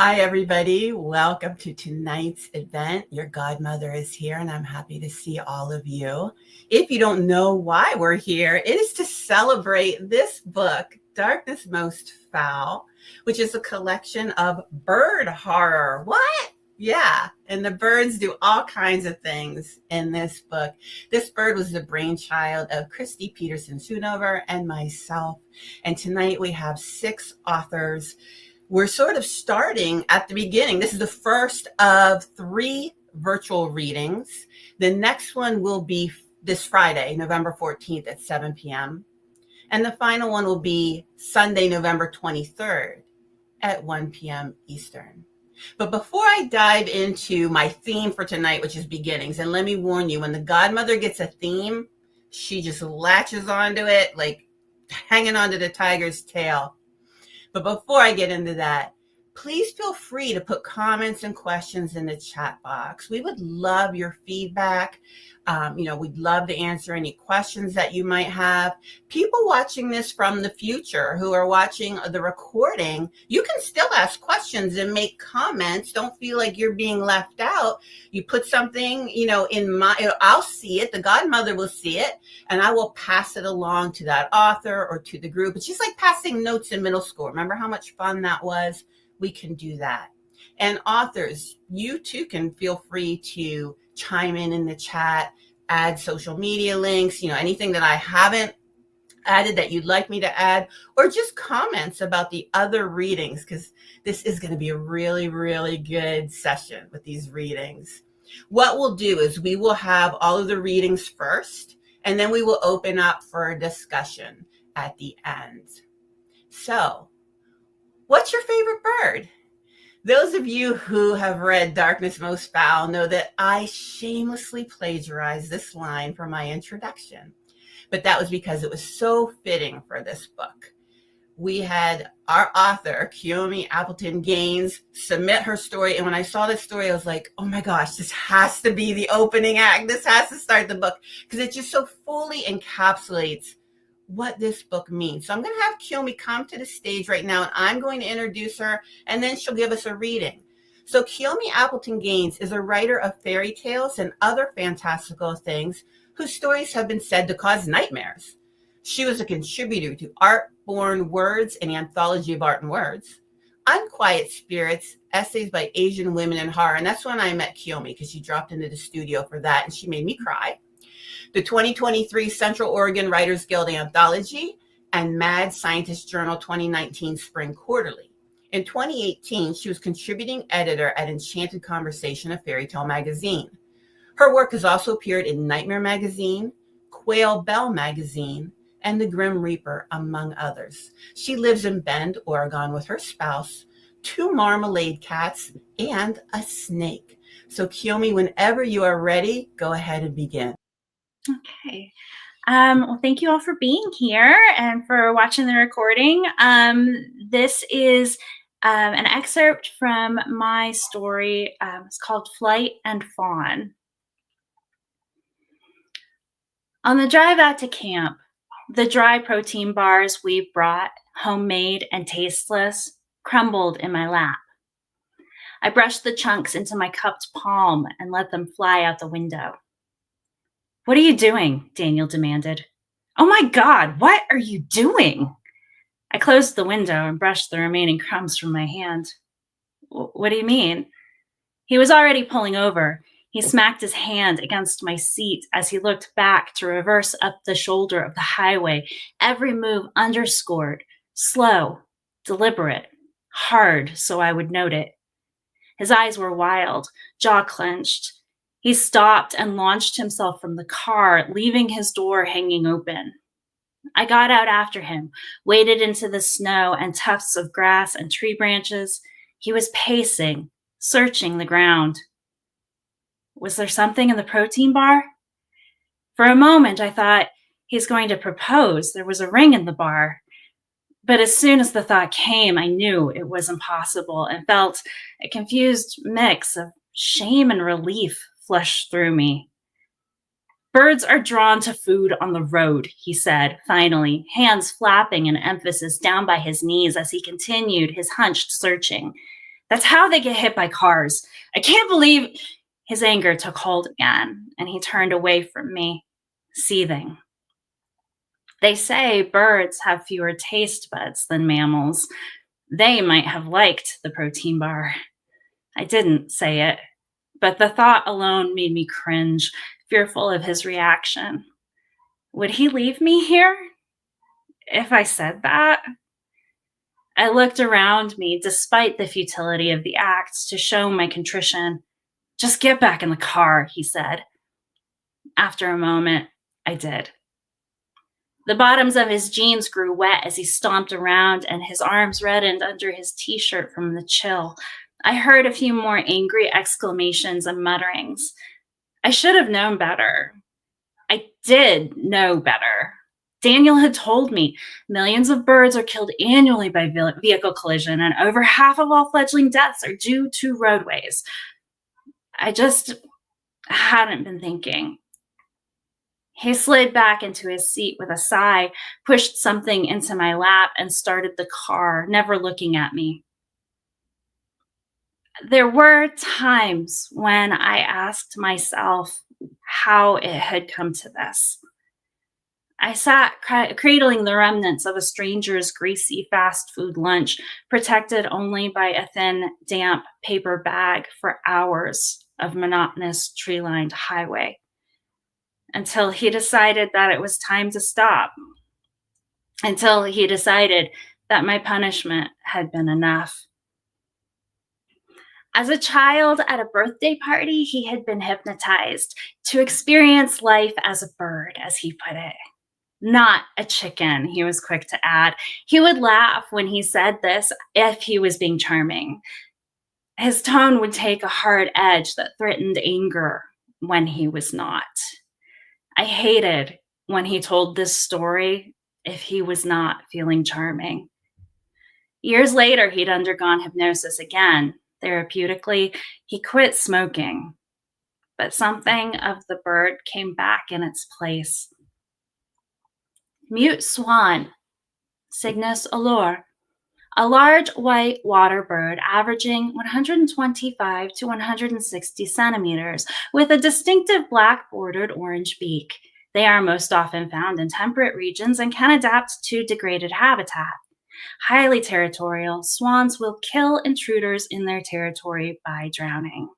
Hi, everybody. Welcome to tonight's event. Your godmother is here, and I'm happy to see all of you. If you don't know why we're here, it is to celebrate this book, Darkness Most Fowl, which is a collection of bird horror. What? Yeah, and the birds do all kinds of things in this book. This bird was the brainchild of Christy Peterson-Sunover and myself. And tonight we have 6 authors. We're sort of starting at the beginning. This is the first of 3 virtual readings. The next one will be this Friday, November 14th at 7 p.m. And the final one will be Sunday, November 23rd at 1 p.m. Eastern. But before I dive into my theme for tonight, which is beginnings, and let me warn you, when the godmother gets a theme, she just latches onto it like hanging onto the tiger's tail. But before I get into that, please feel free to put comments and questions in the chat box. We would love your feedback. We'd love to answer any questions that you might have. People watching this from the future who are watching the recording, you can still ask questions and make comments. Don't feel like you're being left out. You put something, I'll see it. The godmother will see it, and I will pass it along to that author or to the group. It's just like passing notes in middle school. Remember how much fun that was? We can do that. And authors, you too can feel free to chime in the chat, add social media links, anything that I haven't added that you'd like me to add, or just comments about the other readings, because this is going to be a really, really good session with these readings. What we'll do is we will have all of the readings first, and then we will open up for a discussion at the end. So, what's your favorite bird? Those of you who have read Darkness Most Fowl know that I shamelessly plagiarized this line for my introduction, but that was because it was so fitting for this book. We had our author, Kiyomi Appleton Gaines, submit her story, and when I saw this story, I was like, oh my gosh, this has to be the opening act. This has to start the book, because it just so fully encapsulates what this book means. So I'm going to have Kiyomi come to the stage right now, and I'm going to introduce her, and then she'll give us a reading. So Kiyomi Appleton Gaines is a writer of fairy tales and other fantastical things whose stories have been said to cause nightmares. She was a contributor to Art-Born Words, an anthology of art and words, Unquiet Spirits, essays by Asian women in horror, and that's when I met Kiyomi, because she dropped into the studio for that, and she made me cry. The 2023 Central Oregon Writers Guild Anthology, and Mad Scientist Journal 2019 Spring Quarterly. In 2018, she was contributing editor at Enchanted Conversation, a fairy tale magazine. Her work has also appeared in Nightmare Magazine, Quail Bell Magazine, and The Grim Reaper, among others. She lives in Bend, Oregon with her spouse, 2 marmalade cats, and a snake. So Kiyomi, whenever you are ready, go ahead and begin. Okay. Well, thank you all for being here and for watching the recording. This is an excerpt from my story. It's called Flight and Fawn. On the drive out to camp, the dry protein bars we brought, homemade and tasteless, crumbled in my lap. I brushed the chunks into my cupped palm and let them fly out the window. "What are you doing?" Daniel demanded. "Oh my God, what are you doing?" I closed the window and brushed the remaining crumbs from my hand. "What do you mean?" He was already pulling over. He smacked his hand against my seat as he looked back to reverse up the shoulder of the highway, every move underscored, slow, deliberate, hard so I would note it. His eyes were wild, jaw clenched. He stopped and launched himself from the car, leaving his door hanging open. I got out after him, waded into the snow and tufts of grass and tree branches. He was pacing, searching the ground. Was there something in the protein bar? For a moment, I thought, he's going to propose. There was a ring in the bar. But as soon as the thought came, I knew it was impossible and felt a confused mix of shame and relief flush through me. "Birds are drawn to food on the road," he said, finally, hands flapping in emphasis down by his knees as he continued his hunched searching. That's how they get hit by cars. I can't believe. His anger took hold again, and he turned away from me, seething. They say birds have fewer taste buds than mammals. They might have liked the protein bar. I didn't say it, but the thought alone made me cringe, fearful of his reaction. Would he leave me here if I said that? I looked around me, despite the futility of the act, to show my contrition. Just get back in the car, he said. After a moment, I did. The bottoms of his jeans grew wet as he stomped around, and his arms reddened under his t-shirt from the chill. I heard a few more angry exclamations and mutterings. I should have known better. I did know better. Daniel had told me millions of birds are killed annually by vehicle collision, and over half of all fledgling deaths are due to roadways. I just hadn't been thinking. He slid back into his seat with a sigh, pushed something into my lap, and started the car, never looking at me. There were times when I asked myself how it had come to this. I sat cradling the remnants of a stranger's greasy fast food lunch, protected only by a thin, damp paper bag for hours of monotonous tree-lined highway, until he decided that it was time to stop, until he decided that my punishment had been enough. As a child at a birthday party, he had been hypnotized to experience life as a bird, as he put it. Not a chicken, he was quick to add. He would laugh when he said this if he was being charming. His tone would take a hard edge that threatened anger when he was not. I hated when he told this story if he was not feeling charming. Years later, he'd undergone hypnosis again. Therapeutically, he quit smoking, but something of the bird came back in its place. Mute swan, Cygnus allure, a large white water bird averaging 125 to 160 centimeters with a distinctive black bordered orange beak. They are most often found in temperate regions and can adapt to degraded habitat. Highly territorial, swans will kill intruders in their territory by drowning.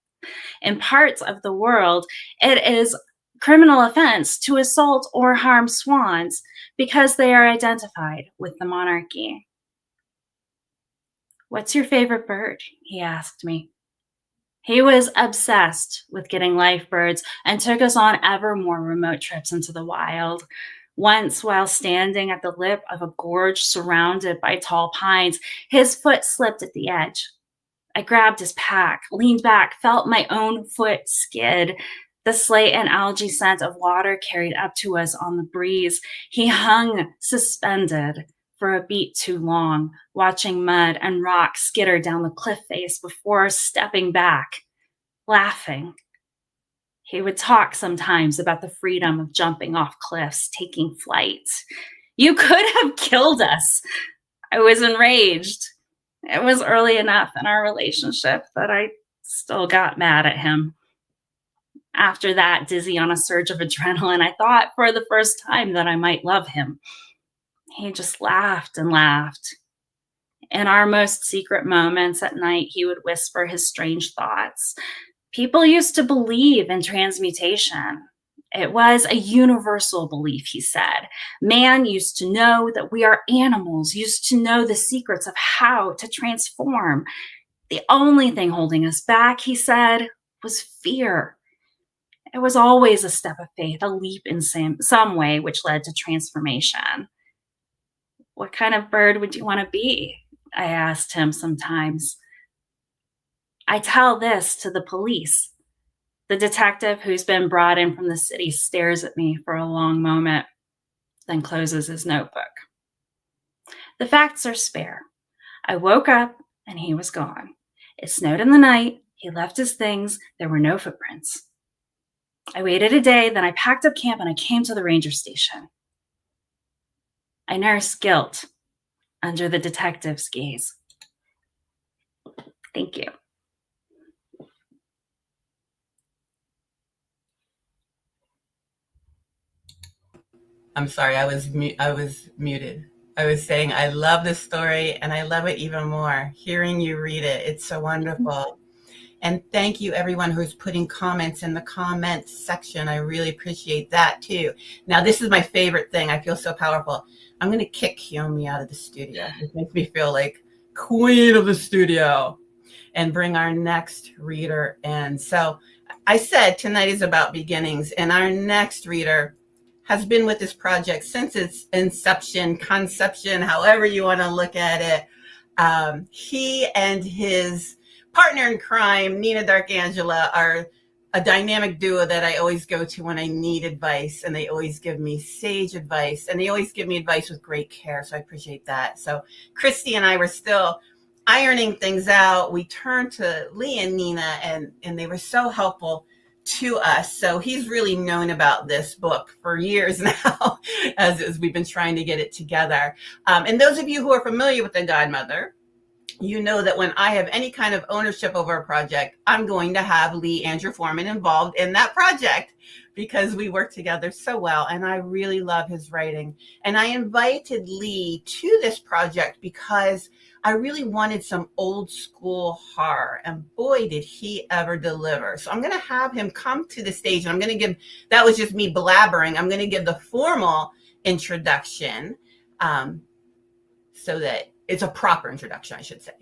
In parts of the world, it is criminal offense to assault or harm swans because they are identified with the monarchy. What's your favorite bird? He asked me. He was obsessed with getting life birds and took us on ever more remote trips into the wild. Once, while standing at the lip of a gorge surrounded by tall pines, his foot slipped at the edge. I grabbed his pack, leaned back, felt my own foot skid. The slate and algae scent of water carried up to us on the breeze. He hung suspended for a beat too long, watching mud and rock skitter down the cliff face before stepping back, laughing. He would talk sometimes about the freedom of jumping off cliffs, taking flight. You could have killed us. I was enraged. It was early enough in our relationship that I still got mad at him. After that, dizzy on a surge of adrenaline, I thought for the first time that I might love him. He just laughed and laughed. In our most secret moments at night, he would whisper his strange thoughts. People used to believe in transmutation. It was a universal belief, he said. Man used to know that we are animals, used to know the secrets of how to transform. The only thing holding us back, he said, was fear. It was always a step of faith, a leap in some way, which led to transformation. What kind of bird would you want to be? I asked him sometimes. I tell this to the police. The detective who's been brought in from the city stares at me for a long moment, then closes his notebook. The facts are spare. I woke up and he was gone. It snowed in the night. He left his things. There were no footprints. I waited a day, then I packed up camp and I came to the ranger station. I nursed guilt under the detective's gaze. Thank you. I'm sorry, I was muted. I was saying I love this story and I love it even more hearing you read it. It's so wonderful. And thank you everyone who's putting comments in the comments section. I really appreciate that too. Now this is my favorite thing. I feel so powerful. I'm going to kick Kiyomi out of the studio. It makes me feel like queen of the studio, and bring our next reader in. So I said tonight is about beginnings, and our next reader has been with this project since its inception, conception, however you want to look at it. He and his partner in crime, Nina Darkangela, are a dynamic duo that I always go to when I need advice, and they always give me sage advice, and they always give me advice with great care, so I appreciate that. So Christy and I were still ironing things out. We turned to Lee and Nina, and they were so helpful to us. So he's really known about this book for years now, as we've been trying to get it together. And those of you who are familiar with The Godmother, you know that when I have any kind of ownership over a project, I'm going to have Lee Andrew Forman involved in that project because we work together so well, and I really love his writing. And I invited Lee to this project because I really wanted some old school horror, and boy, did he ever deliver. So I'm going to have him come to the stage, and I'm going to give, that was just me blabbering, I'm going to give the formal introduction, so that it's a proper introduction, I should say.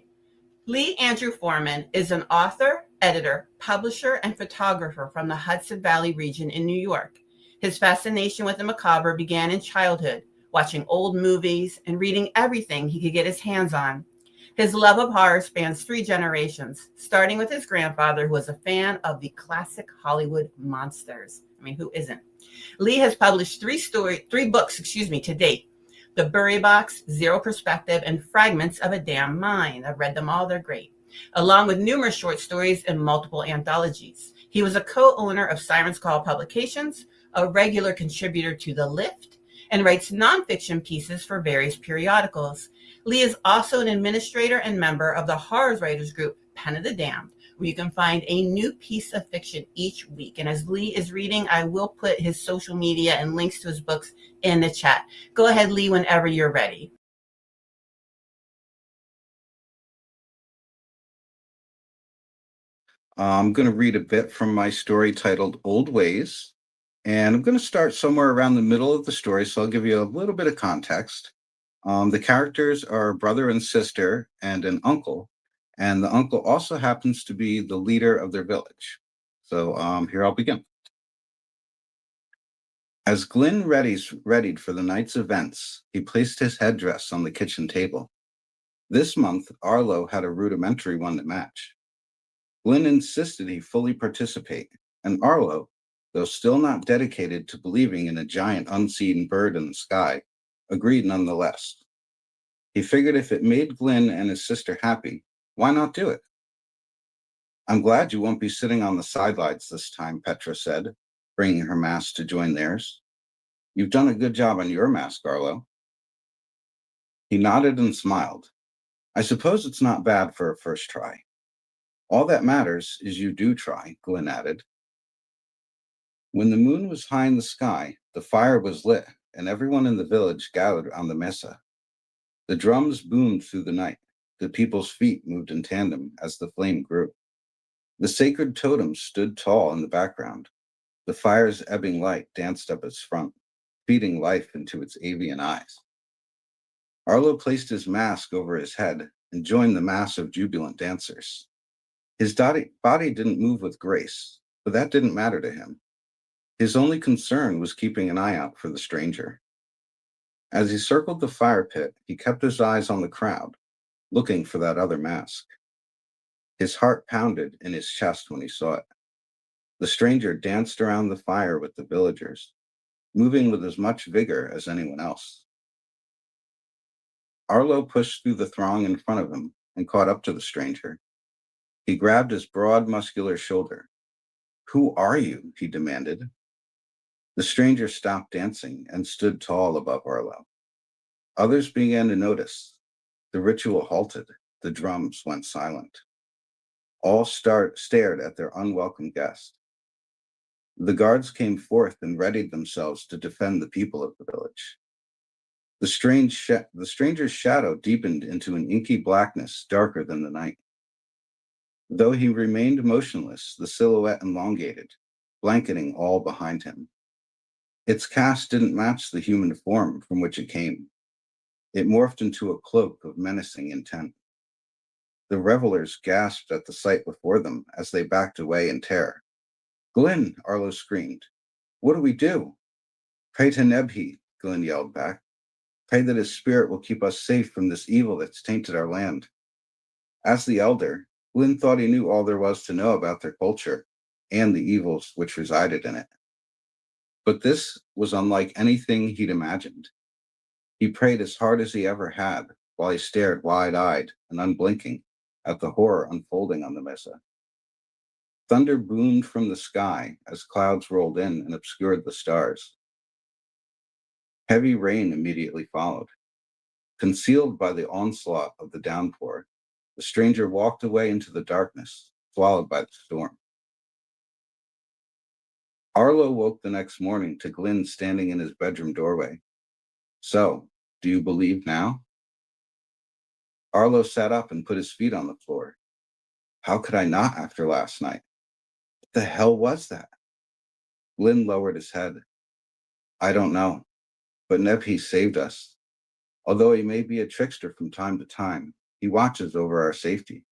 Lee Andrew Forman is an author, editor, publisher, and photographer from the Hudson Valley region in New York. His fascination with the macabre began in childhood, watching old movies and reading everything he could get his hands on. His love of horror spans 3 generations, starting with his grandfather, who was a fan of the classic Hollywood monsters. I mean, who isn't? Lee has published 3 books to date. The Bury Box, Zero Perspective, and Fragments of a Damn Mind. I've read them all, they're great. Along with numerous short stories and multiple anthologies. He was a co-owner of Siren's Call Publications, a regular contributor to The Lift, and writes nonfiction pieces for various periodicals. Lee is also an administrator and member of the horror writers group Pen of the Damned, where you can find a new piece of fiction each week. And as Lee is reading, I will put his social media and links to his books in the chat. Go ahead, Lee, whenever you're ready. I'm going to read a bit from my story titled Old Ways, and I'm going to start somewhere around the middle of the story, so I'll give you a little bit of context. The characters are a brother and sister and an uncle, and the uncle also happens to be the leader of their village. So here I'll begin. As Glynn readied for the night's events, he placed his headdress on the kitchen table. This month, Arlo had a rudimentary one to match. Glynn insisted he fully participate, and Arlo, though still not dedicated to believing in a giant unseen bird in the sky, agreed nonetheless. He figured if it made Glynn and his sister happy, why not do it? I'm glad you won't be sitting on the sidelines this time, Petra said, bringing her mask to join theirs. You've done a good job on your mask, Arlo. He nodded and smiled. I suppose it's not bad for a first try. All that matters is you do try, Glynn added. When the moon was high in the sky, the fire was lit, and everyone in the village gathered on the mesa. The drums boomed through the night. The people's feet moved in tandem as the flame grew. The sacred totem stood tall in the background. The fire's ebbing light danced up its front, feeding life into its avian eyes. Arlo placed his mask over his head and joined the mass of jubilant dancers. His body didn't move with grace, but that didn't matter to him. His only concern was keeping an eye out for the stranger. As he circled the fire pit, he kept his eyes on the crowd, looking for that other mask. His heart pounded in his chest when he saw it. The stranger danced around the fire with the villagers, moving with as much vigor as anyone else. Arlo pushed through the throng in front of him and caught up to the stranger. He grabbed his broad, muscular shoulder. Who are you? He demanded. The stranger stopped dancing and stood tall above Arlo. Others began to notice. The ritual halted. The drums went silent. All stared at their unwelcome guest. The guards came forth and readied themselves to defend the people of the village. The stranger's shadow deepened into an inky blackness darker than the night. Though he remained motionless, the silhouette elongated, blanketing all behind him. Its cast didn't match the human form from which it came. It morphed into a cloak of menacing intent. The revelers gasped at the sight before them as they backed away in terror. "Glynn!" Arlo screamed. "What do we do?" "Pray to Nebhi," Glynn yelled back. "Pray that his spirit will keep us safe from this evil that's tainted our land." As the elder, Glynn thought he knew all there was to know about their culture and the evils which resided in it. But this was unlike anything he'd imagined. He prayed as hard as he ever had while he stared wide-eyed and unblinking at the horror unfolding on the mesa. Thunder boomed from the sky as clouds rolled in and obscured the stars. Heavy rain immediately followed. Concealed by the onslaught of the downpour, the stranger walked away into the darkness, swallowed by the storm. Arlo woke the next morning to Glynn standing in his bedroom doorway. "So, do you believe now?" Arlo sat up and put his feet on the floor. "How could I not after last night? What the hell was that?" Glynn lowered his head. "I don't know, but Nebhi saved us. Although he may be a trickster from time to time, he watches over our safety.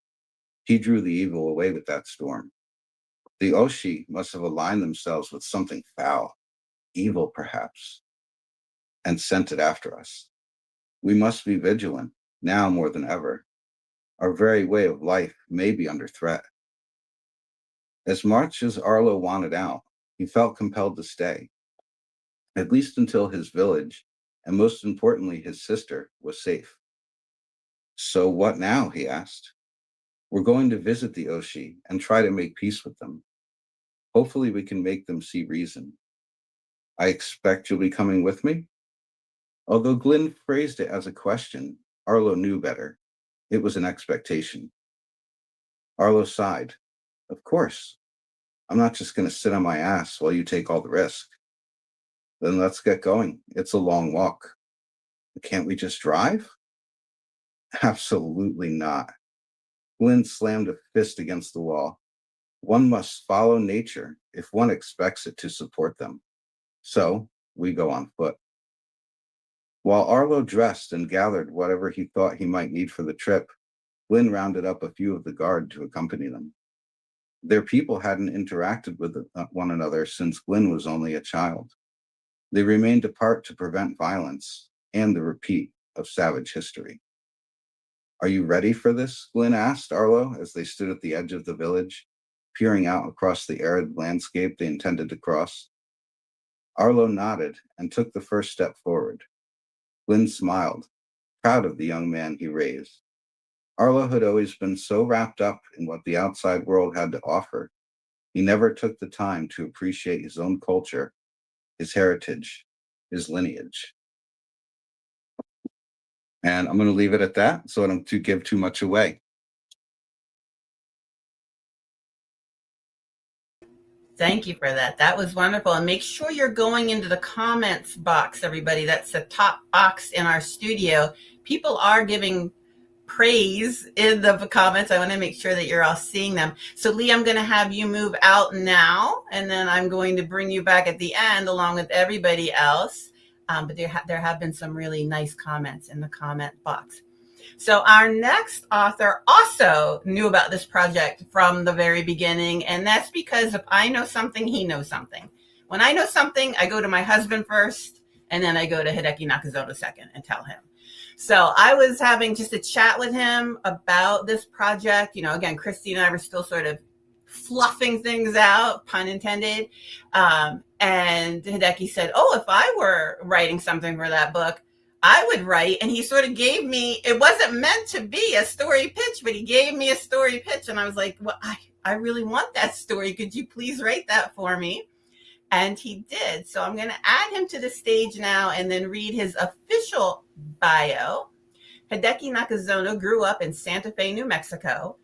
He drew the evil away with that storm. The Oshi must have aligned themselves with something foul, evil perhaps, and sent it after us. We must be vigilant, now more than ever. Our very way of life may be under threat." As much as Arlo wanted out, he felt compelled to stay, at least until his village, and most importantly his sister, was safe. "So what now?" he asked. "We're going to visit the Oshi and try to make peace with them. Hopefully we can make them see reason. I expect you'll be coming with me?" Although Glynn phrased it as a question, Arlo knew better. It was an expectation. Arlo sighed. "Of course. I'm not just going to sit on my ass while you take all the risk." "Then let's get going. It's a long walk." "Can't we just drive?" "Absolutely not." Glynn slammed a fist against the wall. "One must follow nature if one expects it to support them. So we go on foot." While Arlo dressed and gathered whatever he thought he might need for the trip, Glynn rounded up a few of the guard to accompany them. Their people hadn't interacted with one another since Glynn was only a child. They remained apart to prevent violence and the repeat of savage history. "Are you ready for this?" Glynn asked Arlo as they stood at the edge of the village, peering out across the arid landscape they intended to cross. Arlo nodded and took the first step forward. Glynn smiled, proud of the young man he raised. Arlo had always been so wrapped up in what the outside world had to offer, he never took the time to appreciate his own culture, his heritage, his lineage. And I'm going to leave it at that so I don't give too much away. Thank you for that. That was wonderful. And make sure you're going into the comments box, everybody. That's the top box in our studio. People are giving praise in the comments. I want to make sure that you're all seeing them. So Lee, I'm going to have you move out now, and then I'm going to bring you back at the end along with everybody else. But there have been some really nice comments in the comment box. So our next author also knew about this project from the very beginning, and that's because if I know something, he knows something. When I know something, I go to my husband first, and then I go to Hideki Nakazono second and tell him. So I was having just a chat with him about this project. You know, again, Christy and I were still sort of fluffing things out, pun intended. And Hideki said, "Oh, if I were writing something for that book, I would write." And he sort of gave me, it wasn't meant to be a story pitch, but he gave me a story pitch. And I was like, well, I really want that story. Could you please write that for me? And he did. So I'm going to add him to the stage now and then read his official bio. Hideki Nakazono grew up in Santa Fe, New Mexico,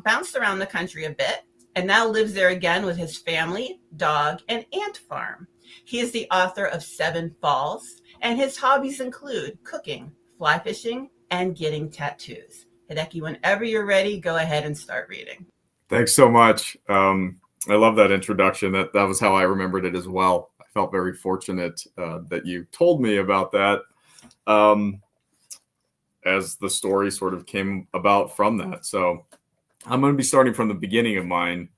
bounced around the country a bit and now lives there again with his family, dog, and ant farm. He is the author of 7 Falls, and his hobbies include cooking, fly fishing, and getting tattoos. Hideki, whenever you're ready, go ahead and start reading. Thanks so much. I love that introduction. That was how I remembered it as well. I felt very fortunate that you told me about that as the story sort of came about from that. So I'm going to be starting from the beginning of mine,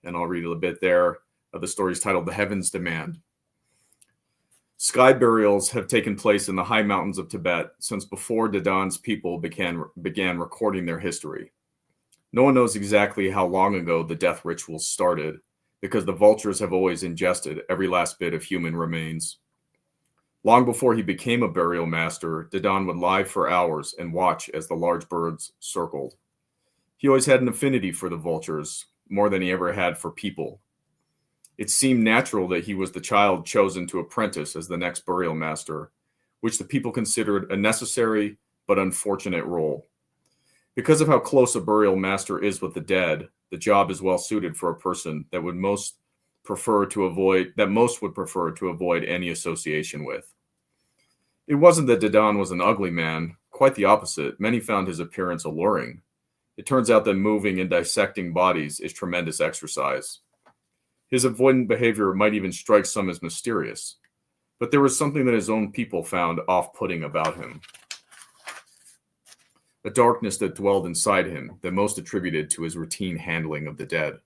and I'll read a little bit there. The story is titled The Heaven's Demand. Sky burials have taken place in the high mountains of Tibet since before Dadan's people began recording their history. No one knows exactly how long ago the death rituals started, because the vultures have always ingested every last bit of human remains. Long before he became a burial master, Dadan would lie for hours and watch as the large birds circled. He always had an affinity for the vultures, more than he ever had for people. It seemed natural that he was the child chosen to apprentice as the next burial master, which the people considered a necessary but unfortunate role. Because of how close a burial master is with the dead, the job is well suited for a person that most would prefer to avoid any association with. It wasn't that Dadan was an ugly man, quite the opposite. Many found his appearance alluring. It turns out that moving and dissecting bodies is tremendous exercise. His avoidant behavior might even strike some as mysterious, but there was something that his own people found off-putting about him. A darkness that dwelled inside him that most attributed to his routine handling of the dead.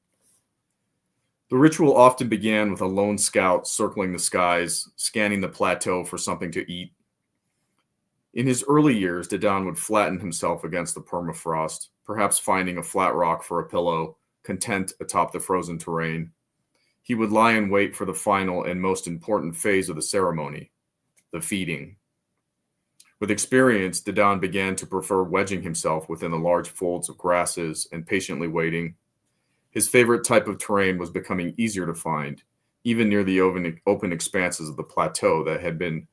The ritual often began with a lone scout circling the skies, scanning the plateau for something to eat. In his early years, Dadan would flatten himself against the permafrost, perhaps finding a flat rock for a pillow, content atop the frozen terrain. He would lie in wait for the final and most important phase of the ceremony, the feeding. With experience, Dadan began to prefer wedging himself within the large folds of grasses and patiently waiting. His favorite type of terrain was becoming easier to find, even near the open expanses of the plateau that had been,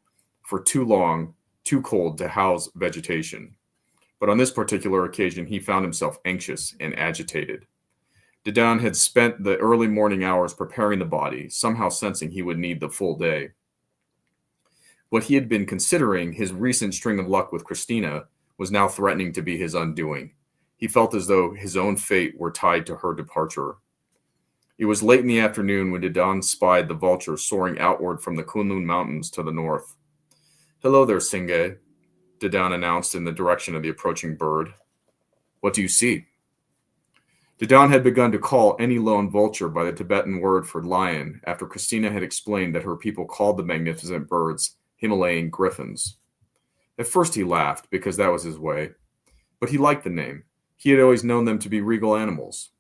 for too long, too cold to house vegetation. But on this particular occasion, he found himself anxious and agitated. Dadan had spent the early morning hours preparing the body, somehow sensing he would need the full day. What he had been considering, his recent string of luck with Christina, was now threatening to be his undoing. He felt as though his own fate were tied to her departure. It was late in the afternoon when Dadan spied the vulture soaring outward from the Kunlun Mountains to the north. "Hello there, Singe," Dadan announced in the direction of the approaching bird. "What do you see?" Dadan had begun to call any lone vulture by the Tibetan word for lion after Christina had explained that her people called the magnificent birds Himalayan griffins. At first he laughed because that was his way, but he liked the name. He had always known them to be regal animals.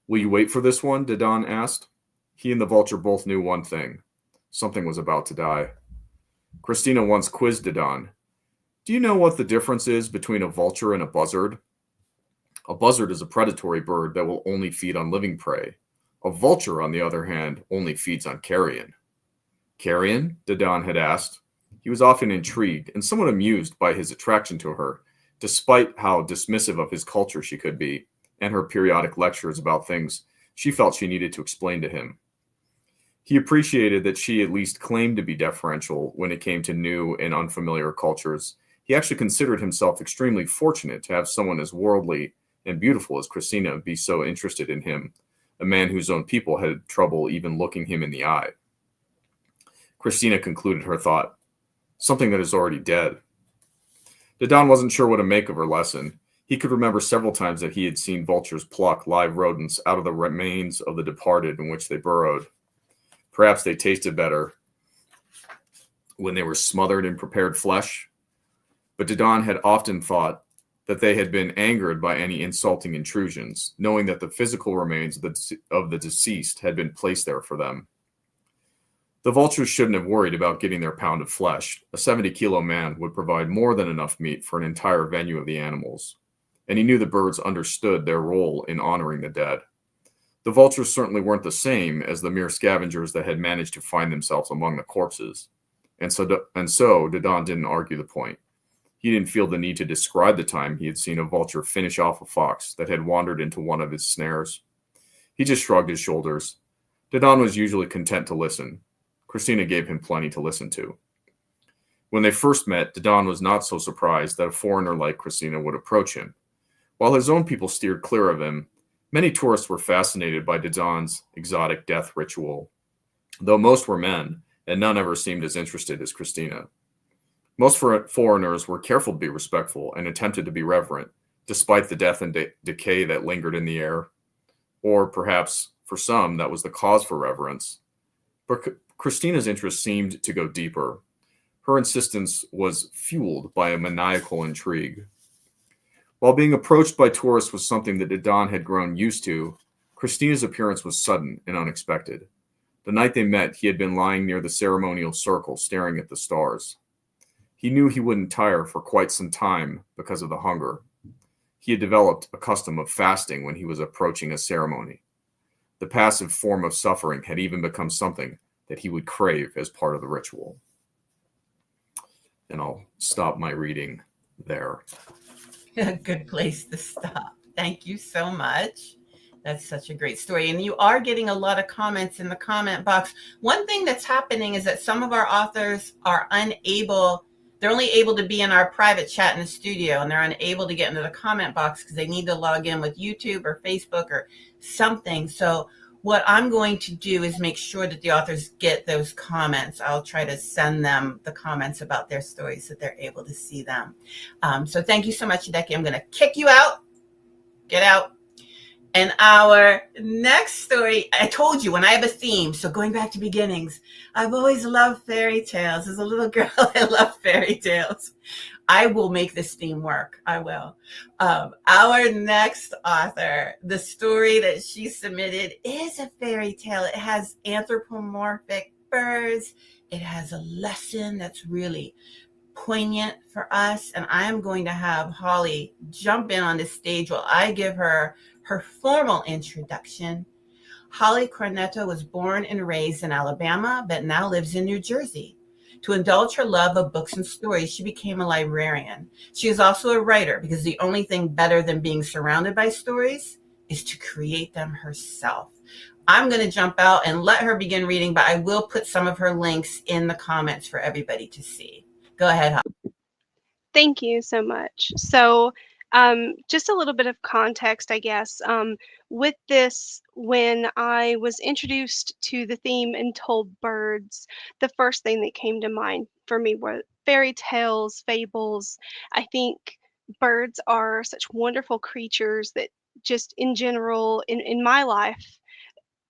"Will you wait for this one?" Dadan asked. He and the vulture both knew one thing. Something was about to die. Christina once quizzed Dadan. "Do you know what the difference is between a vulture and a buzzard?" A buzzard is a predatory bird that will only feed on living prey. A vulture, on the other hand, only feeds on carrion. "Carrion?" Dadan had asked. He was often intrigued and somewhat amused by his attraction to her, despite how dismissive of his culture she could be, and her periodic lectures about things she felt she needed to explain to him. He appreciated that she at least claimed to be deferential when it came to new and unfamiliar cultures. He actually considered himself extremely fortunate to have someone as worldly and beautiful as Christina be so interested in him, a man whose own people had trouble even looking him in the eye. Christina concluded her thought, "Something that is already dead." Dadan wasn't sure what to make of her lesson. He could remember several times that he had seen vultures pluck live rodents out of the remains of the departed in which they burrowed. Perhaps they tasted better when they were smothered in prepared flesh, but Dadan had often thought that they had been angered by any insulting intrusions, knowing that the physical remains of the deceased had been placed there for them. The vultures shouldn't have worried about getting their pound of flesh. A 70-kilo man would provide more than enough meat for an entire venue of the animals, and he knew the birds understood their role in honoring the dead. The vultures certainly weren't the same as the mere scavengers that had managed to find themselves among the corpses, and so Dadan didn't argue the point. He didn't feel the need to describe the time he had seen a vulture finish off a fox that had wandered into one of his snares. He just shrugged his shoulders. Didon was usually content to listen. Christina gave him plenty to listen to. When they first met, Didon was not so surprised that a foreigner like Christina would approach him. While his own people steered clear of him, many tourists were fascinated by Didon's exotic death ritual, though most were men, and none ever seemed as interested as Christina. Most foreigners were careful to be respectful and attempted to be reverent, despite the death and decay that lingered in the air. Or perhaps, for some, that was the cause for reverence. But Christina's interest seemed to go deeper. Her insistence was fueled by a maniacal intrigue. While being approached by tourists was something that Didon had grown used to, Christina's appearance was sudden and unexpected. The night they met, he had been lying near the ceremonial circle, staring at the stars. He knew he wouldn't tire for quite some time because of the hunger. He had developed a custom of fasting when he was approaching a ceremony. The passive form of suffering had even become something that he would crave as part of the ritual. And I'll stop my reading there. A good place to stop. Thank you so much. That's such a great story. And you are getting a lot of comments in the comment box. One thing that's happening is that some of our authors are unable, they're only able to be in our private chat in the studio, and they're unable to get into the comment box because they need to log in with YouTube or Facebook or something. So what I'm going to do is make sure that the authors get those comments. I'll try to send them the comments about their stories so they're able to see them. So thank you so much, Hideki. I'm going to kick you out. Get out. And our next story, I told you when I have a theme, so going back to beginnings, I've always loved fairy tales. As a little girl, I love fairy tales. I will make this theme work. I will. Our next author, the story that she submitted is a fairy tale. It has anthropomorphic birds. It has a lesson that's really poignant for us. And I am going to have Holly jump in on the stage while I give her formal introduction. Holly Cornetto was born and raised in Alabama, but now lives in New Jersey. To indulge her love of books and stories, she became a librarian. She is also a writer because the only thing better than being surrounded by stories is to create them herself. I'm going to jump out and let her begin reading, but I will put some of her links in the comments for everybody to see. Go ahead, Holly. Thank you so much. So just a little bit of context, I guess. With this, when I was introduced to the theme and told birds, the first thing that came to mind for me were fairy tales, fables. I think birds are such wonderful creatures that just in general, in my life,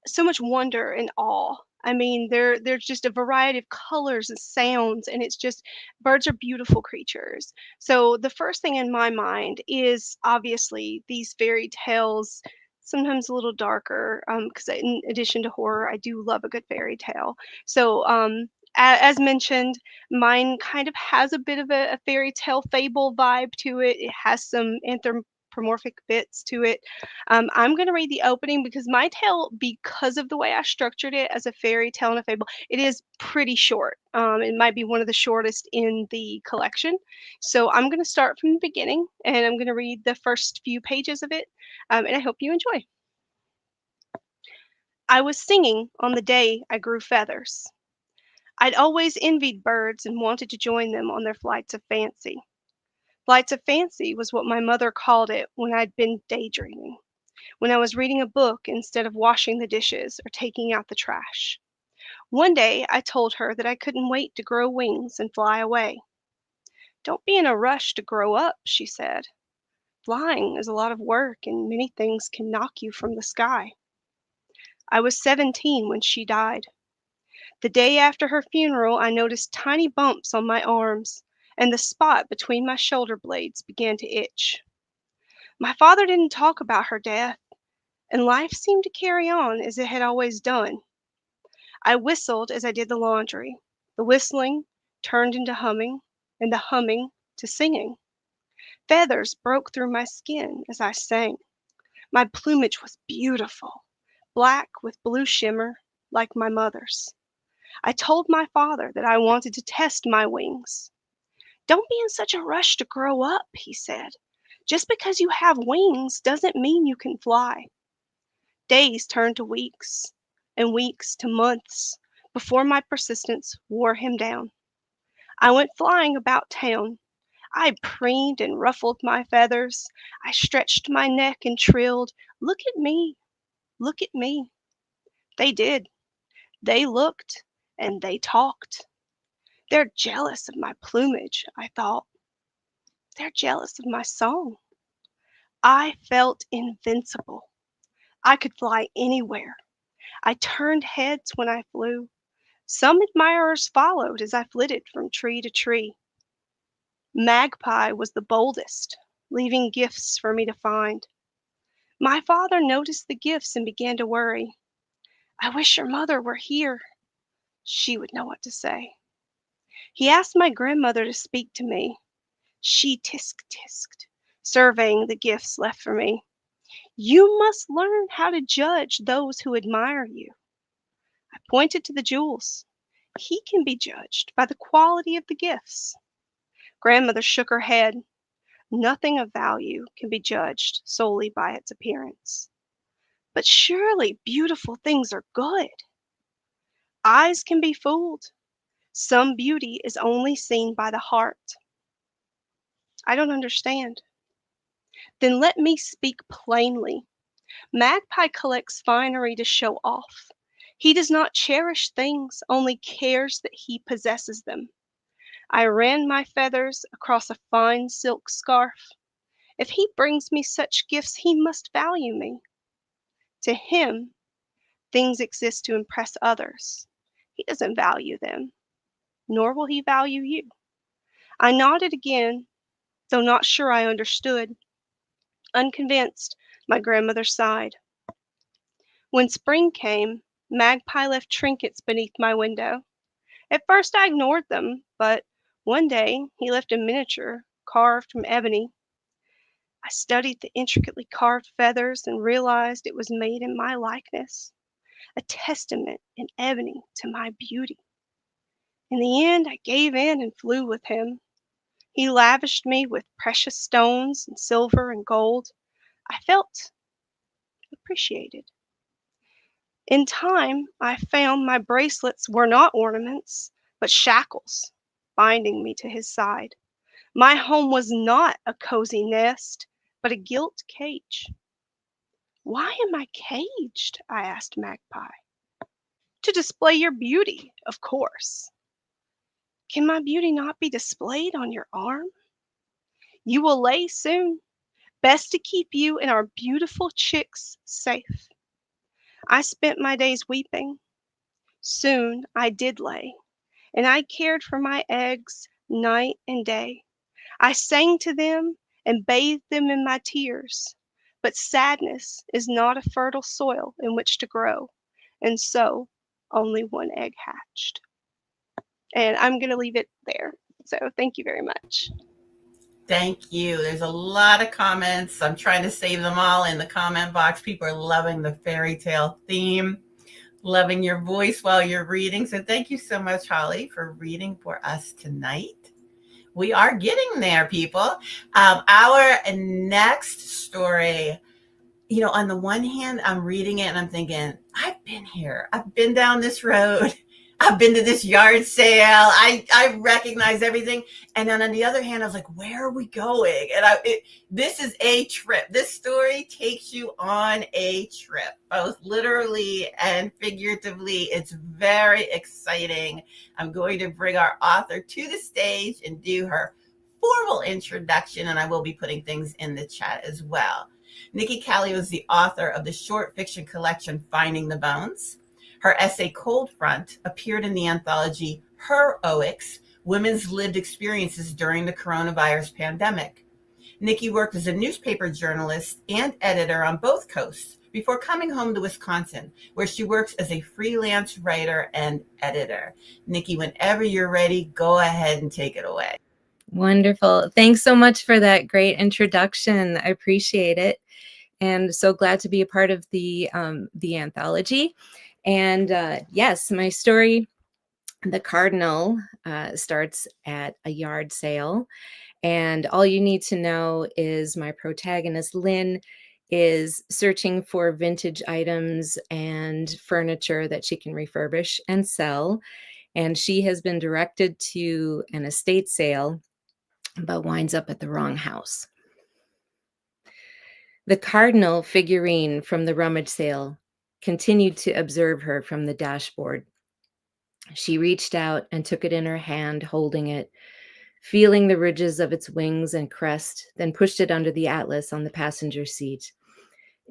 so much wonder and awe. I mean, there's just a variety of colors and sounds, and it's just birds are beautiful creatures. So the first thing in my mind is obviously these fairy tales, sometimes a little darker, because in addition to horror, I do love a good fairy tale. So as mentioned, mine kind of has a bit of a fairy tale fable vibe to it. It has some anthropomorphic bits to it. I'm going to read the opening because my tale, because of the way I structured it as a fairy tale and a fable, it is pretty short. It might be one of the shortest in the collection. So I'm going to start from the beginning, and I'm going to read the first few pages of it, and I hope you enjoy. I was singing on the day I grew feathers. I'd always envied birds and wanted to join them on their flights of fancy. Flights of fancy was what my mother called it when I'd been daydreaming, when I was reading a book instead of washing the dishes or taking out the trash. One day I told her that I couldn't wait to grow wings and fly away. "Don't be in a rush to grow up," she said. "Flying is a lot of work and many things can knock you from the sky." I was 17 when she died. The day after her funeral, I noticed tiny bumps on my arms, and the spot between my shoulder blades began to itch. My father didn't talk about her death, and life seemed to carry on as it had always done. I whistled as I did the laundry. The whistling turned into humming, and the humming to singing. Feathers broke through my skin as I sang. My plumage was beautiful, black with blue shimmer, like my mother's. I told my father that I wanted to test my wings. Don't be in such a rush to grow up, he said. Just because you have wings doesn't mean you can fly. Days turned to weeks, and weeks to months, before my persistence wore him down. I went flying about town. I preened and ruffled my feathers. I stretched my neck and trilled, "Look at me, look at me." They did. They looked and they talked. They're jealous of my plumage, I thought. They're jealous of my song. I felt invincible. I could fly anywhere. I turned heads when I flew. Some admirers followed as I flitted from tree to tree. Magpie was the boldest, leaving gifts for me to find. My father noticed the gifts and began to worry. "I wish your mother were here. She would know what to say." He asked my grandmother to speak to me. She tisk-tisked, surveying the gifts left for me. "You must learn how to judge those who admire you." I pointed to the jewels. "He can be judged by the quality of the gifts." Grandmother shook her head. "Nothing of value can be judged solely by its appearance." "But surely beautiful things are good." "Eyes can be fooled. Some beauty is only seen by the heart." "I don't understand." "Then let me speak plainly. Magpie collects finery to show off. He does not cherish things, only cares that he possesses them." I ran my feathers across a fine silk scarf. "If he brings me such gifts, he must value me. To him, things exist to impress others. He doesn't value them, nor will he value you." I nodded again, though not sure I understood. Unconvinced, my grandmother sighed. When spring came, Magpie left trinkets beneath my window. At first I ignored them, but one day he left a miniature carved from ebony. I studied the intricately carved feathers and realized it was made in my likeness, a testament in ebony to my beauty. In the end, I gave in and flew with him. He lavished me with precious stones and silver and gold. I felt appreciated. In time, I found my bracelets were not ornaments, but shackles, binding me to his side. My home was not a cozy nest, but a gilt cage. "Why am I caged?" I asked Magpie. "To display your beauty, of course." "Can my beauty not be displayed on your arm?" "You will lay soon. Best to keep you and our beautiful chicks safe." I spent my days weeping. Soon I did lay, and I cared for my eggs night and day. I sang to them and bathed them in my tears. But sadness is not a fertile soil in which to grow, and so only one egg hatched. And I'm going to leave it there. So thank you very much. Thank you. There's a lot of comments. I'm trying to save them all in the comment box. People are loving the fairy tale theme, loving your voice while you're reading. So thank you so much, Holly, for reading for us tonight. We are getting there, people. Our next story, on the one hand, I'm reading it and I'm thinking, I've been here. I've been down this road. I've been to this yard sale. I recognize everything. And then on the other hand, I was like, where are we going? And this is a trip. This story takes you on a trip, both literally and figuratively. It's very exciting. I'm going to bring our author to the stage and do her formal introduction, and I will be putting things in the chat as well. Nikki Kallio is the author of the short fiction collection Finding the Bones. Her essay Cold Front appeared in the anthology Heroics, Women's Lived Experiences During the Coronavirus Pandemic. Nikki worked as a newspaper journalist and editor on both coasts before coming home to Wisconsin, where she works as a freelance writer and editor. Nikki, whenever you're ready, go ahead and take it away. Wonderful. Thanks so much for that great introduction. I appreciate it. And so glad to be a part of the anthology. And yes, my story The Cardinal starts at a yard sale, and all you need to know is my protagonist, Lynn, is searching for vintage items and furniture that she can refurbish and sell. And she has been directed to an estate sale, but winds up at the wrong house. The Cardinal figurine from the rummage sale continued to observe her from the dashboard. She reached out and took it in her hand, holding it, feeling the ridges of its wings and crest, then pushed it under the atlas on the passenger seat.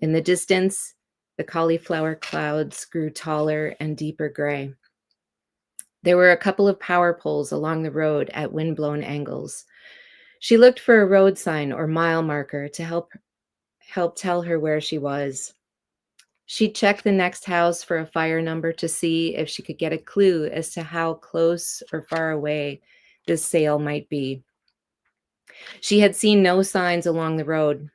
In the distance, the cauliflower clouds grew taller and deeper gray. There were a couple of power poles along the road at wind-blown angles. She looked for a road sign or mile marker to help tell her where she was. She checked the next house for a fire number to see if she could get a clue as to how close or far away this sale might be. She had seen no signs along the road,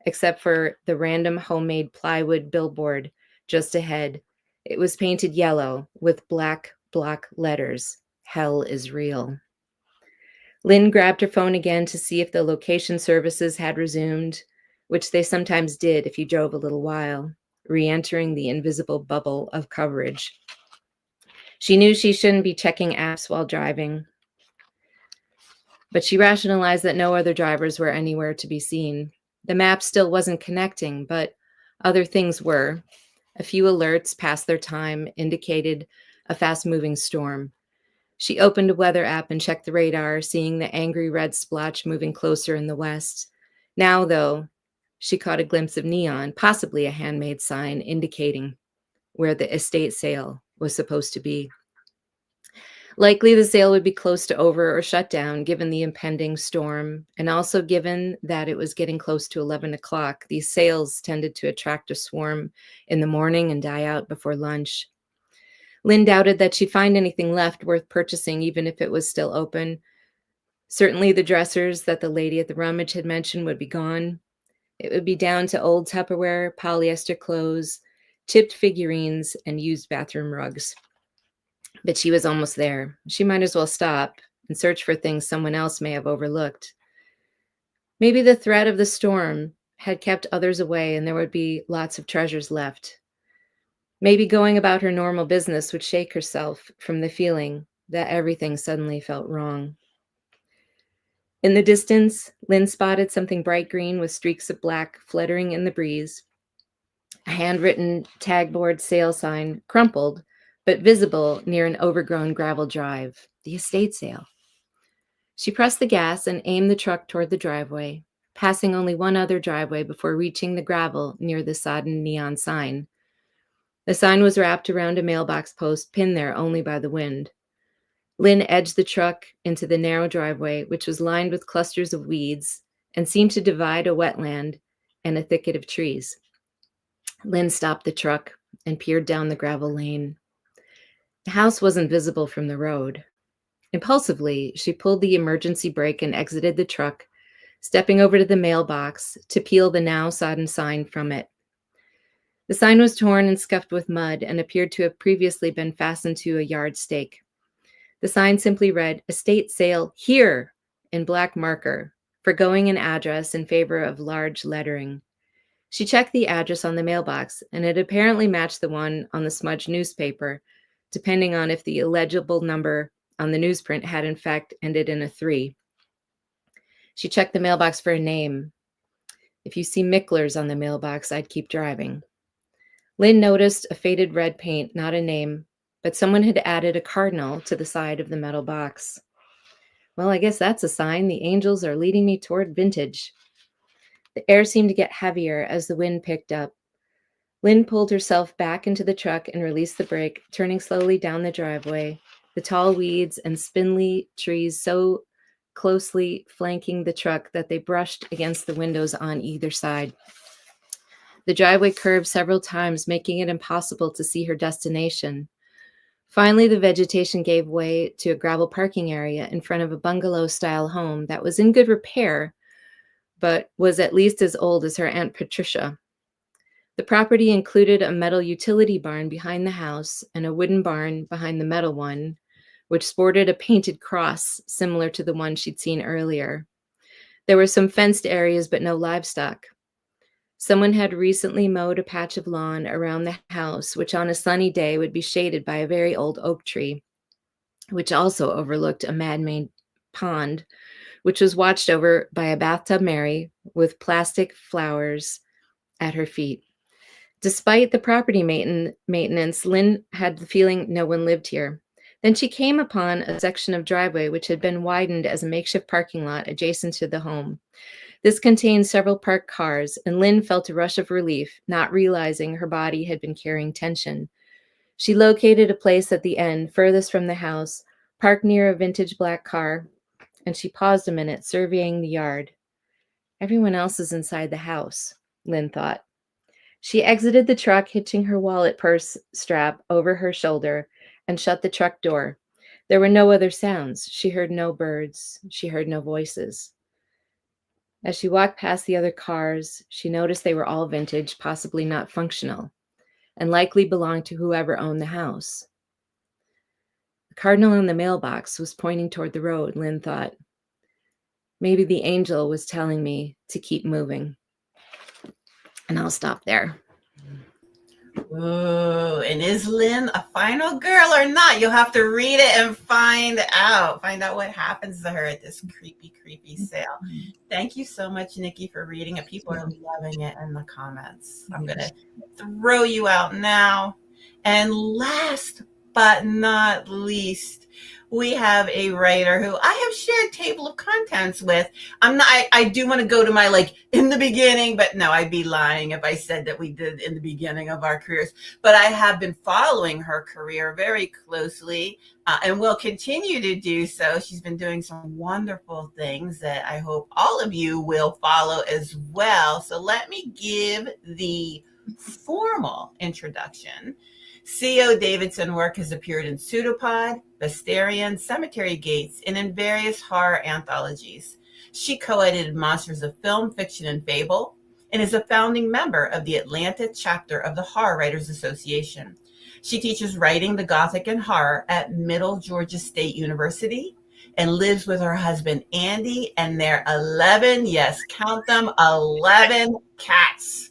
except for the random homemade plywood billboard just ahead. It was painted yellow with black block letters. Hell is real. Lynn grabbed her phone again to see if the location services had resumed, which they sometimes did if you drove a little while, re-entering the invisible bubble of coverage. She knew she shouldn't be checking apps while driving, but she rationalized that no other drivers were anywhere to be seen. The map still wasn't connecting, but other things were. A few alerts past their time indicated a fast-moving storm. She opened a weather app and checked the radar, seeing the angry red splotch moving closer in the west. Now, though, she caught a glimpse of neon, possibly a handmade sign indicating where the estate sale was supposed to be. Likely the sale would be close to over or shut down given the impending storm, and also given that it was getting close to 11 o'clock. These sales tended to attract a swarm in the morning and die out before lunch. Lynn doubted that she'd find anything left worth purchasing, even if it was still open. Certainly the dressers that the lady at the rummage had mentioned would be gone. It would be down to old Tupperware, polyester clothes, chipped figurines, and used bathroom rugs. But she was almost there. She might as well stop and search for things someone else may have overlooked. Maybe the threat of the storm had kept others away and there would be lots of treasures left. Maybe going about her normal business would shake herself from the feeling that everything suddenly felt wrong. In the distance, Lynn spotted something bright green with streaks of black fluttering in the breeze. A handwritten tagboard sale sign, crumpled, but visible near an overgrown gravel drive. The estate sale. She pressed the gas and aimed the truck toward the driveway, passing only one other driveway before reaching the gravel near the sodden neon sign. The sign was wrapped around a mailbox post pinned there only by the wind. Lynn edged the truck into the narrow driveway, which was lined with clusters of weeds and seemed to divide a wetland and a thicket of trees. Lynn stopped the truck and peered down the gravel lane. The house wasn't visible from the road. Impulsively, she pulled the emergency brake and exited the truck, stepping over to the mailbox to peel the now sodden sign from it. The sign was torn and scuffed with mud and appeared to have previously been fastened to a yard stake. The sign simply read, "Estate sale here," in black marker, forgoing an address in favor of large lettering. She checked the address on the mailbox, and it apparently matched the one on the smudged newspaper, depending on if the illegible number on the newsprint had in fact ended in a 3. She checked the mailbox for a name. If you see Micklers on the mailbox, I'd keep driving. Lynn noticed a faded red paint, not a name, but someone had added a cardinal to the side of the metal box. Well, I guess that's a sign. The angels are leading me toward vintage. The air seemed to get heavier as the wind picked up. Lynn pulled herself back into the truck and released the brake, turning slowly down the driveway, the tall weeds and spindly trees so closely flanking the truck that they brushed against the windows on either side. The driveway curved several times, making it impossible to see her destination. Finally, the vegetation gave way to a gravel parking area in front of a bungalow-style home that was in good repair, but was at least as old as her Aunt Patricia. The property included a metal utility barn behind the house and a wooden barn behind the metal one, which sported a painted cross similar to the one she'd seen earlier. There were some fenced areas, but no livestock. Someone had recently mowed a patch of lawn around the house, which on a sunny day would be shaded by a very old oak tree, which also overlooked a man-made pond, which was watched over by a bathtub Mary with plastic flowers at her feet. Despite the property maintenance, Lynn had the feeling no one lived here. Then she came upon a section of driveway which had been widened as a makeshift parking lot adjacent to the home. This contained several parked cars, and Lynn felt a rush of relief, not realizing her body had been carrying tension. She located a place at the end, furthest from the house, parked near a vintage black car, and she paused a minute, surveying the yard. Everyone else is inside the house, Lynn thought. She exited the truck, hitching her wallet purse strap over her shoulder, and shut the truck door. There were no other sounds. She heard no birds. She heard no voices. As she walked past the other cars, she noticed they were all vintage, possibly not functional, and likely belonged to whoever owned the house. The Cardinal in the mailbox was pointing toward the road, Lynn thought. Maybe the angel was telling me to keep moving. And I'll stop there. Ooh, and is Lynn a final girl or not? You'll have to read it and find out what happens to her at this creepy sale. Thank you so much, Nikki, for reading it. People are loving it in the comments. I'm going to throw you out now. And last but not least, we have a writer who I have shared table of contents with. I do want to go to my in the beginning, but no, I'd be lying if I said that we did in the beginning of our careers. But I have been following her career very closely and will continue to do so. She's been doing some wonderful things that I hope all of you will follow as well. So let me give the formal introduction. C.O. Davidson work has appeared in Pseudopod, Bastarian, Cemetery Gates, and in various horror anthologies. She co-edited Monsters of Film, Fiction, and Fable, and is a founding member of the Atlanta chapter of the Horror Writers Association. She teaches writing, the Gothic, and horror at Middle Georgia State University and lives with her husband, Andy, and their 11, yes, count them, 11 cats.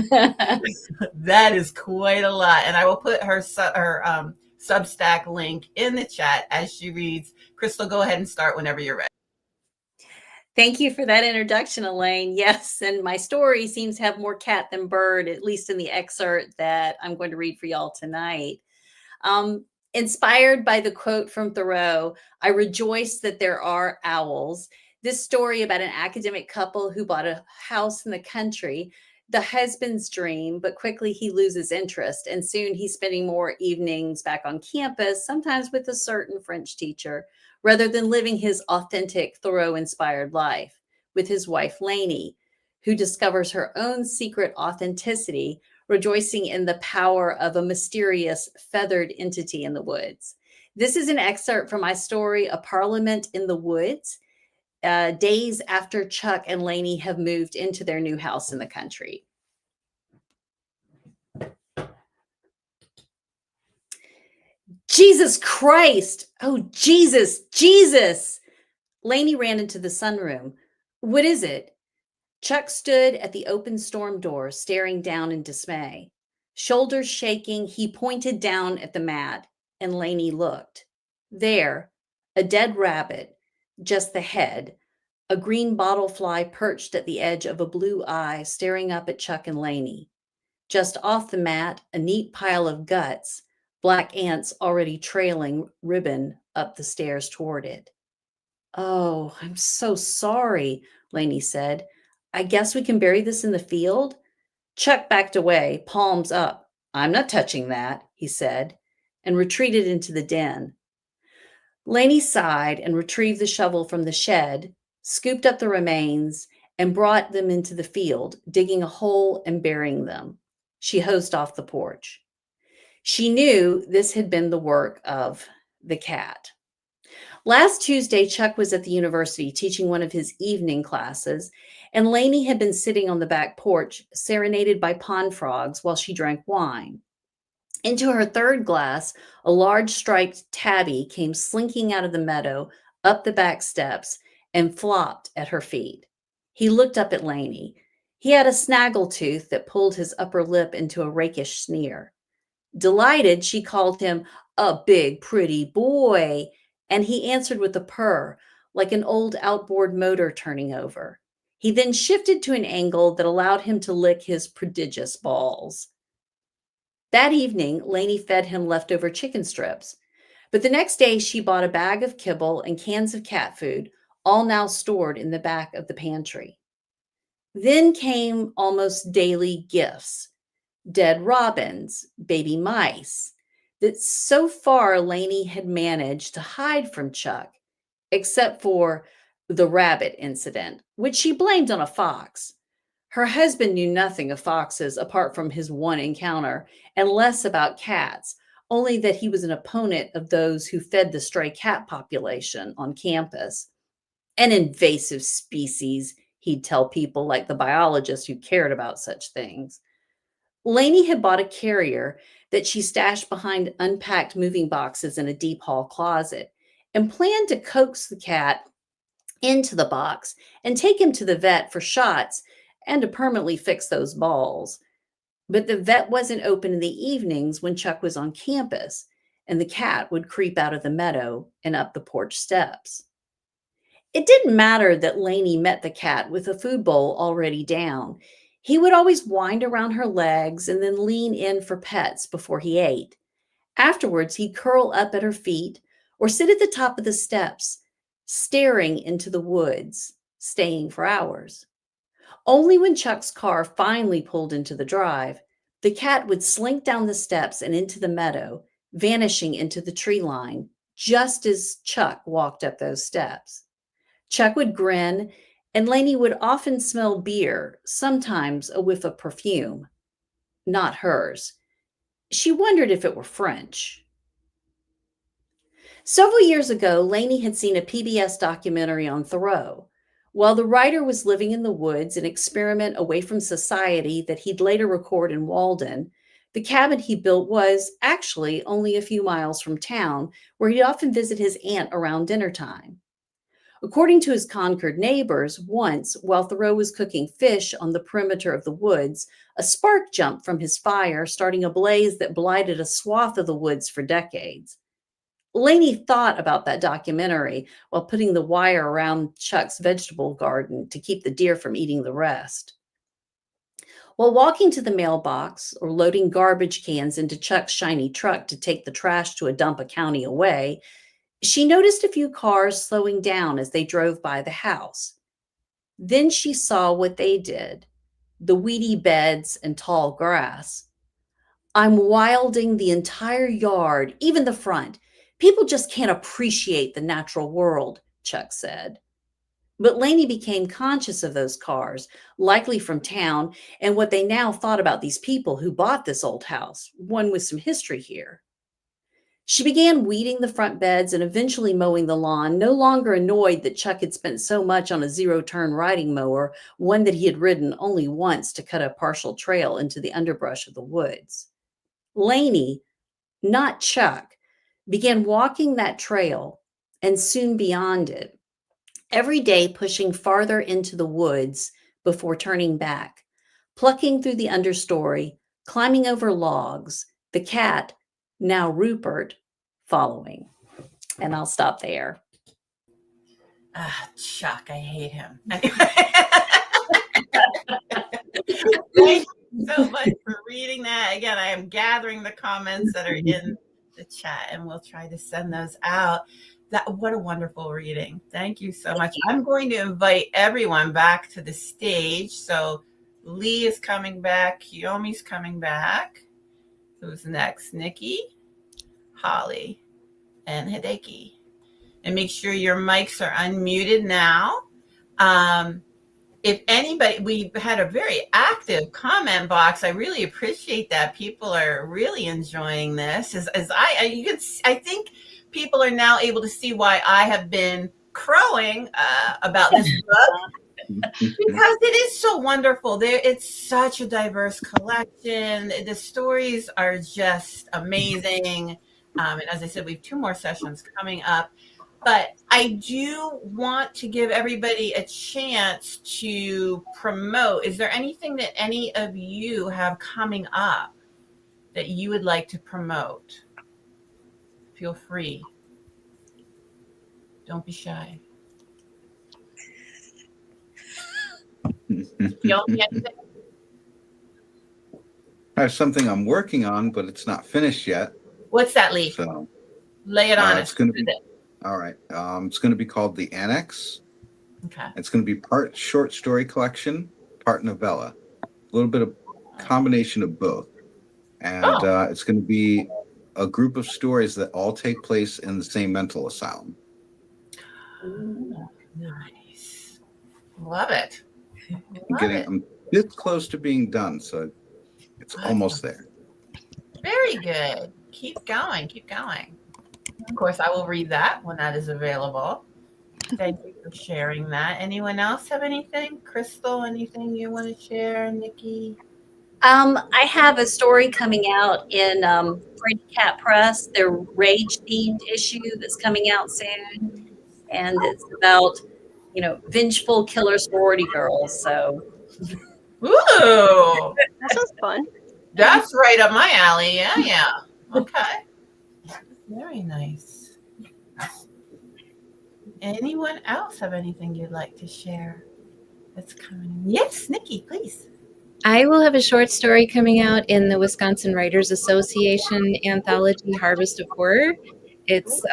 That is quite a lot. And I will put her Substack link in the chat as she reads. Crystal, go ahead and start whenever you're ready. Thank you for that introduction, Elaine. Yes, and my story seems to have more cat than bird, at least in the excerpt that I'm going to read for y'all tonight. Inspired by the quote from Thoreau, I rejoice that there are owls. This story about an academic couple who bought a house in the country, the husband's dream, but quickly he loses interest, and soon he's spending more evenings back on campus, sometimes with a certain French teacher, rather than living his authentic Thoreau-inspired life with his wife, Lainey, who discovers her own secret authenticity, rejoicing in the power of a mysterious feathered entity in the woods. This is an excerpt from my story, A Parliament in the Woods, days after Chuck and Lainey have moved into their new house in the country. Jesus Christ! Oh, Jesus! Lainey ran into the sunroom. What is it? Chuck stood at the open storm door, staring down in dismay. Shoulders shaking, he pointed down at the mat, and Lainey looked. There, a dead rabbit, just the head, a green bottlefly perched at the edge of a blue eye, staring up at Chuck and Lainey. Just off the mat, a neat pile of guts, black ants already trailing ribbon up the stairs toward it. Oh, I'm so sorry, Lainey said. I guess we can bury this in the field? Chuck backed away, palms up. I'm not touching that, he said, and retreated into the den. Lainey sighed and retrieved the shovel from the shed, scooped up the remains, and brought them into the field, digging a hole and burying them. She hosed off the porch. She knew this had been the work of the cat. Last Tuesday, Chuck was at the university teaching one of his evening classes, and Lainey had been sitting on the back porch, serenaded by pond frogs while she drank wine. Into her third glass, a large striped tabby came slinking out of the meadow, up the back steps, and flopped at her feet. He looked up at Lainey. He had a snaggletooth that pulled his upper lip into a rakish sneer. Delighted, she called him a big, pretty boy, and he answered with a purr, like an old outboard motor turning over. He then shifted to an angle that allowed him to lick his prodigious balls. That evening, Lainey fed him leftover chicken strips. But the next day, she bought a bag of kibble and cans of cat food, all now stored in the back of the pantry. Then came almost daily gifts, dead robins, baby mice, that so far Lainey had managed to hide from Chuck, except for the rabbit incident, which she blamed on a fox. Her husband knew nothing of foxes apart from his one encounter, and less about cats, only that he was an opponent of those who fed the stray cat population on campus. An invasive species, he'd tell people like the biologists who cared about such things. Lainey had bought a carrier that she stashed behind unpacked moving boxes in a deep hall closet and planned to coax the cat into the box and take him to the vet for shots and to permanently fix those balls. But the vet wasn't open in the evenings when Chuck was on campus, and the cat would creep out of the meadow and up the porch steps. It didn't matter that Lainey met the cat with a food bowl already down. He would always wind around her legs and then lean in for pets before he ate. Afterwards, he'd curl up at her feet or sit at the top of the steps, staring into the woods, staying for hours. Only when Chuck's car finally pulled into the drive, the cat would slink down the steps and into the meadow, vanishing into the tree line, just as Chuck walked up those steps. Chuck would grin, and Lainey would often smell beer, sometimes a whiff of perfume. Not hers. She wondered if it were French. Several years ago, Lainey had seen a PBS documentary on Thoreau. While the writer was living in the woods, an experiment away from society that he'd later record in Walden, the cabin he built was actually only a few miles from town, where he'd often visit his aunt around dinner time. According to his Concord neighbors, once, while Thoreau was cooking fish on the perimeter of the woods, a spark jumped from his fire, starting a blaze that blighted a swath of the woods for decades. Lainey thought about that documentary while putting the wire around Chuck's vegetable garden to keep the deer from eating the rest. While walking to the mailbox or loading garbage cans into Chuck's shiny truck to take the trash to a dump a county away, she noticed a few cars slowing down as they drove by the house. Then she saw what they did, the weedy beds and tall grass. I'm wilding the entire yard, even the front. People just can't appreciate the natural world, Chuck said. But Lainey became conscious of those cars, likely from town, and what they now thought about these people who bought this old house, one with some history here. She began weeding the front beds and eventually mowing the lawn, no longer annoyed that Chuck had spent so much on a zero-turn riding mower, one that he had ridden only once to cut a partial trail into the underbrush of the woods. Lainey, not Chuck, began walking that trail and soon beyond it, every day pushing farther into the woods before turning back, plucking through the understory, climbing over logs, the cat, now Rupert, following. And I'll stop there. Chuck, I hate him. Thank you so much for reading that. Again, I am gathering the comments that are in the chat, and we'll try to send those out. What a wonderful reading. Thank you so much. I'm going to invite everyone back to the stage. So Lee is coming back. Kiyomi's coming back. Who's next? Nikki, Holly, and Hideki. And make sure your mics are unmuted now. If anybody, we had a very active comment box. I really appreciate that. People are really enjoying this. I think people are now able to see why I have been crowing about this book. Because it is so wonderful. It's such a diverse collection. The stories are just amazing. And as I said, we have 2 more sessions coming up. But I do want to give everybody a chance to promote. Is there anything that any of you have coming up that you would like to promote? Feel free. Don't be shy. I have something I'm working on, but it's not finished yet. What's that, Lee? So lay it on us. it's going to be all right. It's going to be called The Annex. Okay. It's going to be part short story collection, part novella, a little bit of combination of both. And it's going to be a group of stories that all take place in the same mental asylum. Ooh, nice. Love it. I'm this close to being done, so it's almost there. Very good. Keep going. Keep going. Of course, I will read that when that is available. Thank you for sharing that. Anyone else have anything? Crystal, anything you want to share? Nikki? I have a story coming out in Pretty Cat Press, their rage-themed issue that's coming out soon. And it's about, vengeful killer sorority girls. So, Ooh, That sounds fun. that's right up my alley. Yeah. Okay. Very nice. Anyone else have anything you'd like to share that's coming? Yes, Nikki, please. I will have a short story coming out in the Wisconsin Writers Association anthology Harvest of Horror. It's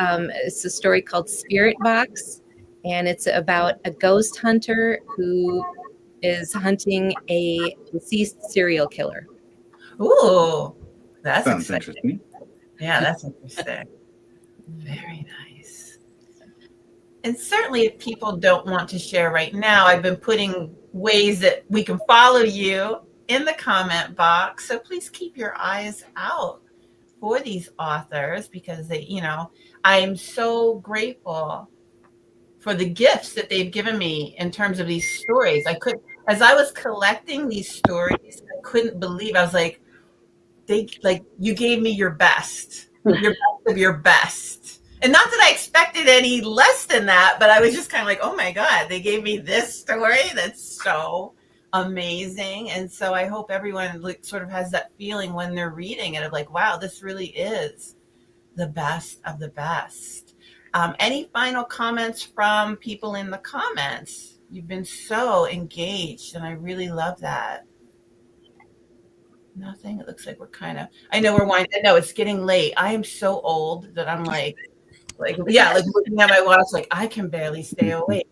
a story called Spirit Box, and it's about a ghost hunter who is hunting a deceased serial killer. Ooh, that's Sounds exciting. interesting. Yeah, that's interesting. Very nice. And certainly if people don't want to share right now, I've been putting ways that we can follow you in the comment box. So please keep your eyes out for these authors because I am so grateful for the gifts that they've given me in terms of these stories. As I was collecting these stories, I couldn't believe, I was like, you gave me your best of your best. And not that I expected any less than that, but I was just kind of like, oh my God, they gave me this story that's so amazing. And so I hope everyone sort of has that feeling when they're reading it of like, wow, this really is the best of the best. Any final comments from people in the comments? You've been so engaged and I really love that. Nothing. It looks like we're I know we're winding. I know it's getting late. I am so old that I'm like looking at my watch, like I can barely stay awake.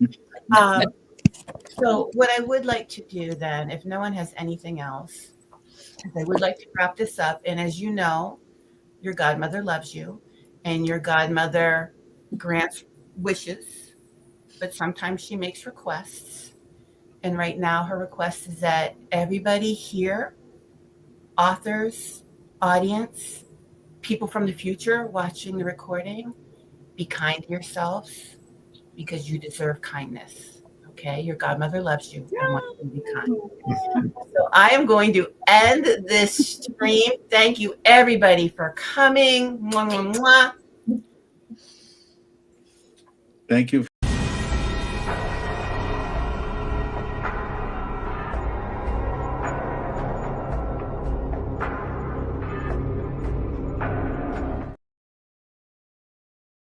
So what I would like to do then, if no one has anything else, I would like to wrap this up. And as you know, your godmother loves you and your godmother grants wishes, but sometimes she makes requests. And right now her request is that everybody here, authors, audience, people from the future watching the recording, be kind to yourselves because you deserve kindness. Okay? Your godmother loves you. I want you to be kind. So I am going to end this stream. Thank you everybody for coming. Mwah, mwah, mwah. Thank you.